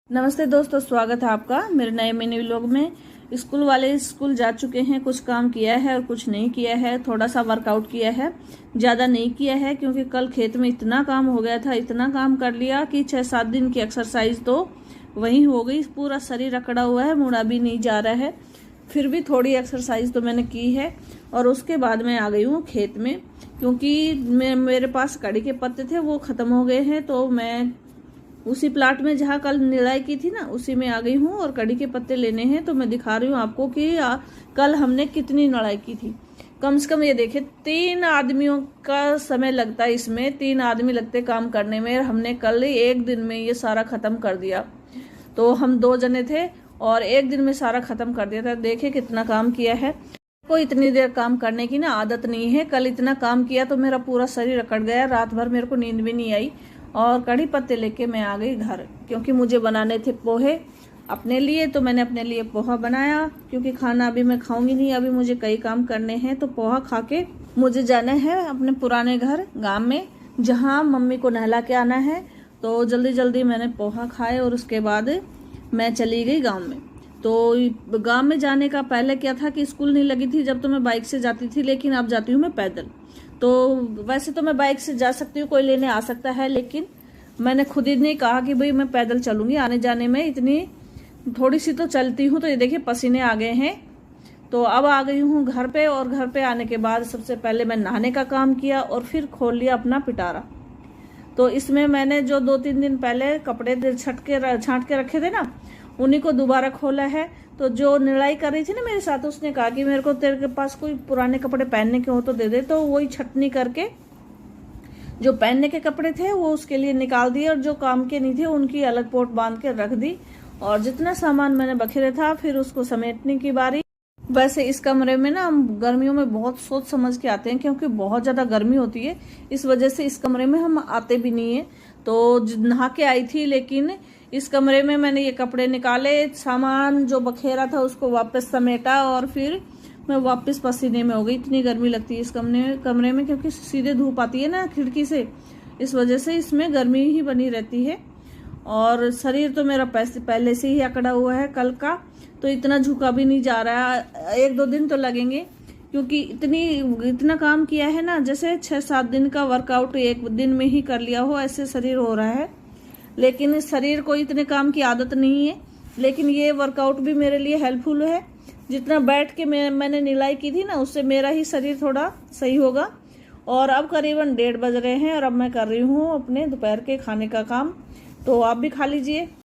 नमस्ते दोस्तों, स्वागत है आपका मेरे नए मिनी व्लॉग में। स्कूल वाले स्कूल जा चुके हैं। कुछ काम किया है और कुछ नहीं किया है। थोड़ा सा वर्कआउट किया है, ज़्यादा नहीं किया है क्योंकि कल खेत में इतना काम हो गया था, इतना काम कर लिया कि 6-7 दिन की एक्सरसाइज तो वहीं हो गई। पूरा शरीर अकड़ा हुआ है, मुड़ा भी नहीं जा रहा है। फिर भी थोड़ी एक्सरसाइज तो मैंने की है और उसके बाद मैं आ गई हूँ खेत में क्योंकि मेरे पास कड़ी के पत्ते थे, वो ख़त्म हो गए हैं। तो मैं उसी प्लाट में जहाँ कल निराई की थी ना, उसी में आ गई हूँ और कड़ी के पत्ते लेने हैं। तो मैं दिखा रही हूँ आपको कि कल हमने कितनी निराई की थी। कम से कम ये देखिए, 3 आदमियों का समय लगता है इसमें, 3 आदमी लगते काम करने में। हमने कल एक दिन में ये सारा खत्म कर दिया। तो हम 2 जने थे और एक दिन में सारा खत्म कर दिया था। देखिए कितना काम किया है। कोई इतनी देर काम करने की ना आदत नहीं है। कल इतना काम किया तो मेरा पूरा शरीर अकड़ गया। रात भर मेरे को नींद भी नहीं आई और कड़ी पत्ते लेके मैं आ गई घर क्योंकि मुझे बनाने थे पोहे अपने लिए। तो मैंने अपने लिए पोहा बनाया क्योंकि खाना अभी मैं खाऊंगी नहीं, अभी मुझे कई काम करने हैं। तो पोहा खा के मुझे जाना है अपने पुराने घर गांव में, जहां मम्मी को नहला के आना है। तो जल्दी जल्दी मैंने पोहा खाए और उसके बाद मैं चली गई गाँव में। तो गाँव में जाने का पहले क्या था कि स्कूल नहीं लगी थी जब तो मैं बाइक से जाती थी, लेकिन अब जाती हूँ मैं पैदल। तो वैसे तो मैं बाइक से जा सकती हूँ, कोई लेने आ सकता है, लेकिन मैंने खुद ही नहीं कहा कि भाई मैं पैदल चलूंगी। आने जाने में इतनी थोड़ी सी तो चलती हूँ। तो ये देखिए पसीने आ गए हैं। तो अब आ गई हूँ घर पे और घर पे आने के बाद सबसे पहले मैं नहाने का काम किया और फिर खोल लिया अपना पिटारा। तो इसमें मैंने जो 2-3 दिन पहले कपड़े छांट के रखे थे ना, उन्हीं को दोबारा खोला है। तो जो निराई कर रही थी ना मेरे साथ, उसने कहा कि मेरे को तेरे के पास कोई पुराने कपड़े पहनने के हो तो दे दे। तो वही छटनी करके जो पहनने के कपड़े थे वो उसके लिए निकाल दिए और जो काम के नहीं थे उनकी अलग पोट बांध के रख दी। और जितना सामान मैंने बखेरे था फिर उसको समेटने की बारी। वैसे इस कमरे में ना हम गर्मियों में बहुत सोच समझ के आते हैं क्योंकि बहुत ज्यादा गर्मी होती है। इस वजह से इस कमरे में हम आते भी नहीं है। तो नहा के आई थी, लेकिन इस कमरे में मैंने ये कपड़े निकाले, सामान जो बखेरा था उसको वापस समेटा और फिर मैं वापस पसीने में हो गई। इतनी गर्मी लगती है इस कमरे में क्योंकि सीधे धूप आती है ना खिड़की से, इस वजह से इसमें गर्मी ही बनी रहती है। और शरीर तो मेरा पहले से ही अकड़ा हुआ है कल का, तो इतना झुका भी नहीं जा रहा है। 1-2 दिन तो लगेंगे क्योंकि इतना काम किया है ना, जैसे 6-7 दिन का वर्कआउट एक दिन में ही कर लिया हो ऐसे शरीर हो रहा है। लेकिन शरीर को इतने काम की आदत नहीं है, लेकिन ये वर्कआउट भी मेरे लिए हेल्पफुल है। जितना बैठ के मैंने निराई की थी ना, उससे मेरा ही शरीर थोड़ा सही होगा। और अब करीबन 1:30 बज रहे हैं और अब मैं कर रही हूँ अपने दोपहर के खाने का काम। तो आप भी खा लीजिए।